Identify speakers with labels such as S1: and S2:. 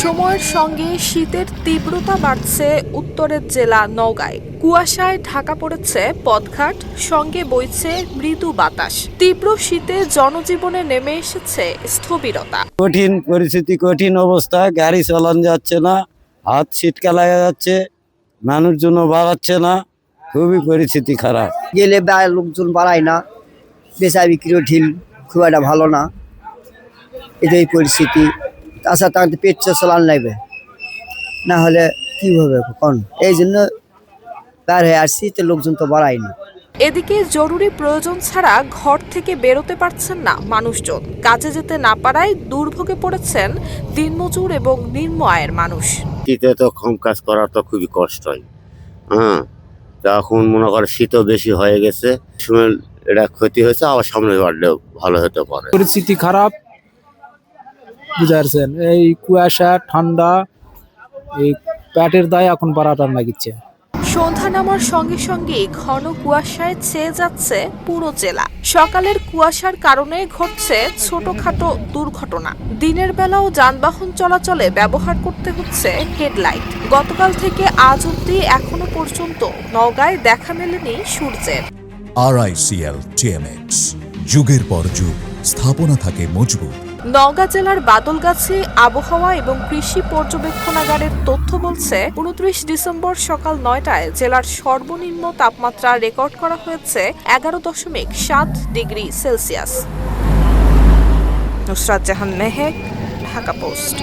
S1: সময়ের সঙ্গে শীতের তীব্রতা বাড়ছে উত্তরের জেলা নওগাঁয়। কুয়াশায় ঢাকা পড়েছে পথঘাট, সঙ্গে বইছে মৃদু বাতাস। তীব্র শীতে জনজীবনে নেমে এসেছে স্থবিরতা।
S2: কঠিন পরিস্থিতি, কঠিন অবস্থা, গাড়ি চালানো যাচ্ছে না, হাত ছিটকা লাগা যাচ্ছে, মানুষজন বাড়াচ্ছে না, খুবই পরিস্থিতি খারাপ।
S3: গেলে লোকজন বাড়ায় না, বেচা বিক্রিও ঢিল, খুব একটা ভালো না, এটাই পরিস্থিতি। তাছাড়া তাদের পেট চালান লাগবে, না হলে কি হবে কোন, এই জন্য বের হয়ে আসছি, তো লোকজন তো বাড়ায়নি।
S1: এদিকে জরুরি প্রয়োজন ছাড়া ঘর থেকে বেরোতে পারছেন না মানুষজন। কাজে যেতে না পারায় দুর্ভোগে পড়েছেন দিনমজুর এবং নিম্ন আয়ের মানুষ।
S4: শীতে তো কম কাজ করা তো খুবই কষ্ট হয়। এখন মনে করে শীতও বেশি হয়ে গেছে, সময় এটা ক্ষতি হয়েছে, আবার সামনে বাড়লেও ভালো হতে পারে।
S5: পরিস্থিতি খারাপ, বুঝতে পারছেন, এই কুয়াশা ঠান্ডা, এই পেটের দায় এখন বাড়াটার লাগিচ্ছে।
S1: সন্ধ্যা নামার সঙ্গে সঙ্গে ঘন কুয়াশায় ছেয়ে যাচ্ছে পুরো জেলা। সকালের কুয়াশার কারণে ঘটছে ছোটখাটো দুর্ঘটনা। দিনের বেলাও যানবাহন চলাচলে ব্যবহার করতে হচ্ছে হেডলাইট। গতকাল থেকে আজ অবধি এখনো পর্যন্ত নওগাঁয় দেখা মেলেনি সূর্যের।
S6: RICL TMX, যুগের পর যুগ স্থাপনা থাকে মজবুত।
S1: নওগাঁ জেলার বাদলগাছি আবহাওয়া এবং কৃষি পর্যবেক্ষণাগারের তথ্য বলছে 29 ডিসেম্বর সকাল 9টায় জেলার সর্বনিম্ন তাপমাত্রা রেকর্ড করা হয়েছে 11.7 degree Celsius. Nusrat Jahan Mehak, Dhaka post.